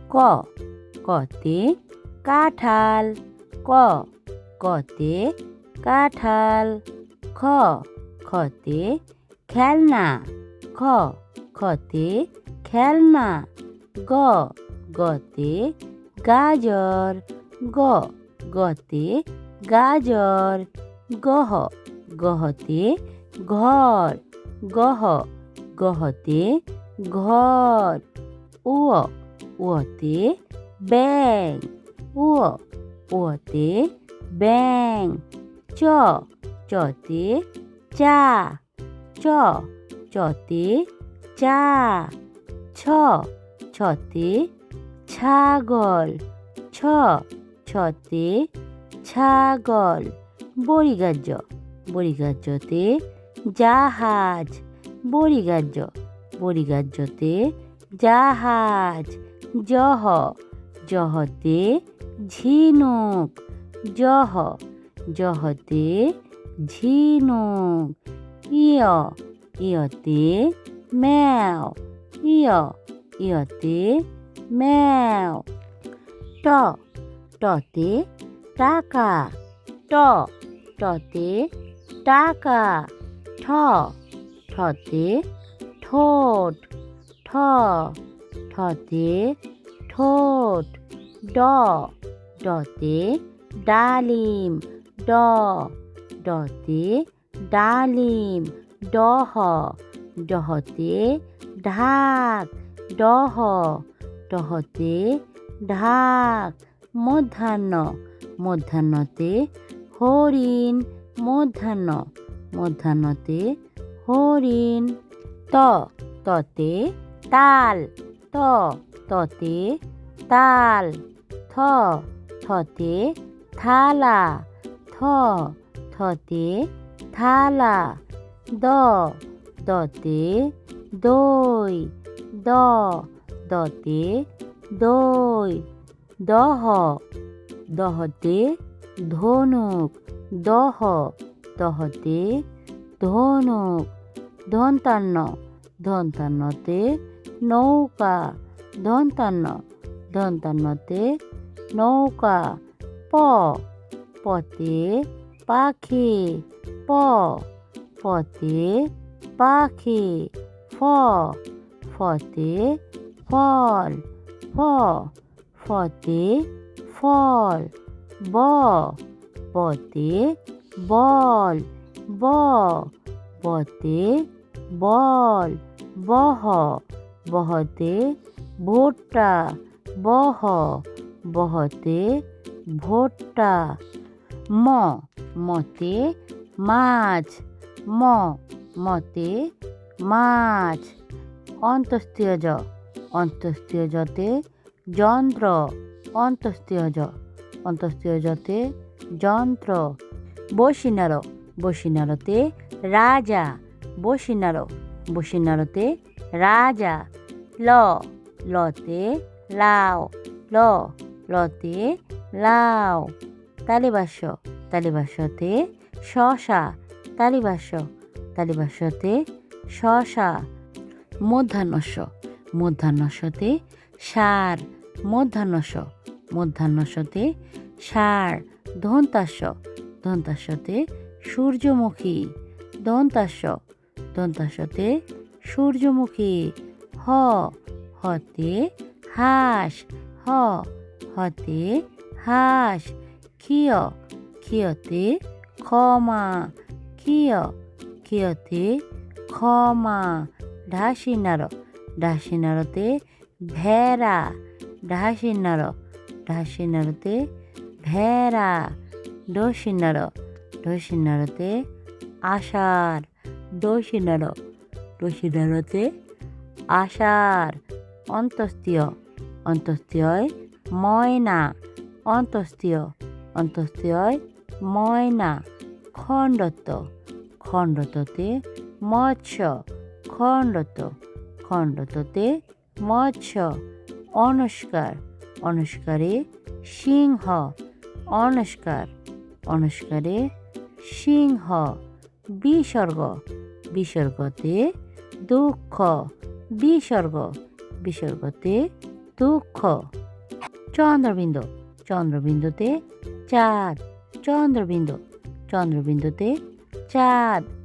ক, কতে কাঁঠাল। ক, কতে কাঁঠাল। খ, খতে খেলনা। খ, খতে খেলনা। গ, গতে গাজর। গ, গতে গাজর। গহ, গহতে ঘর। গহ, গহতে ঘর। উ, উতে ব্যাং। উ, উতে ব্যাং। চ, চতে চা। চ, চতে চা। ছ, ছতে ছাগল। ছ, ছতে ছাগল। বরিগার জ, বরিগার জতে জাহাজ। বরিগার জ, বরিগার জতে জাহাজ। জহ, জহতে ঝিনুক। জহ, জহতে ঝিনুক। ইয়, ইয়তে ম্যাও। ইয়, ইয়তে ম্যাও। ট, টতে টাকা। ট, টতে টাকা। ঠ, ঠতে ঠোঁট। ঠ, ঠতে ঠোঁট। ড, ডতে ডালিম। ড, ডতে ডালিম। ডহ, ডহতে ঢাক। ডহ, ডহতে ঢাক। মধ্যাহ্ন, মধ্যাহ্নতে হরিণ। মধ্যাহ্ন, মধ্যাহ্নতে হরিণ। ত, ততে তাল। ত, ততে তাল। থ, থতে থালা। থ, থতে থালা। দ, দতে দই। দ, দতে দই। দহ, দহতে ধনুক। দহ, দহতে ধনুক। দন্তান্ন, দন্তান্নতে নৌকা। দন্তান্ন, দন্তান্নতে নৌকা। প, পতে পাখি। প, পতে পাখি। ফ, ফতে ফল। ফ, ফতে ফল। ব, বতে বল। ব, বতে বল। বহ, বহতে ভুট্টা। বহ, বহতে ভুট্টা। ম, মতে মাছ। ম, মতে মাছ। অন্তস্তীয় জ, অন্তস্তীয় জতে যন্ত্র। অন্তস্তীয় জ, অন্তস্তীয় জতে যন্ত্র। বসিনার, বসিনারতে রাজা। বসিনার, বসিনারতে রাজা। ল, লতে লাউ। ল, লতে লাউ। তালিবাস্য, তালিবাস্যতে শশা। তালিবাস্য, তালিবাস্যতে শশা। মধ্যাহ্নস্য, মধ্যাহ্নস্যতে ষাঁড়। মধ্যাহ্নস্য, মধ্যাহ্নস্যতে ষাঁড়। দন্তাস্য, দন্তাস্যতে সূর্যমুখী। দন্তাস্য, দন্তাস্যতে সূর্যমুখী। হ, হতে হাঁস। হ, হতে হাঁস। ক্ষিয়, ক্ষিয়তে ক্ষমা। ক্ষিয়, ক্ষিয়তে ক্ষমা। ঢাসিনার, ঢাসিনারতে ভেড়া। ঢাসিনার, ঢাসিনারতে ভেড়া। ডসিনার, ডসিনারতে আষাঢ়। ডসিনার, ডসিনারতে আষাঢ়। অন্তস্তীয়, অন্তস্তীয় ময়না। অন্তস্তীয়, অন্তস্তীয় ময়না। খণ্ডত্ব, খণ্ডত্বতে মৎস্য। খণ্ডত্ব, খণ্ডত্বতে মৎস্য। অনুষ্কার, অনুষ্কারে সিংহ। অনুষ্কার, অনুষ্কারে সিংহ। বিসর্গ, বিসর্গতে দুঃখ। বিসর্গ, বিসর্গতে দুঃখ। চন্দ্রবিন্দু, চন্দ্রবিন্দুতে চাঁদ। চন্দ্রবিন্দু, চন্দ্রবিন্দুতে চাঁদ।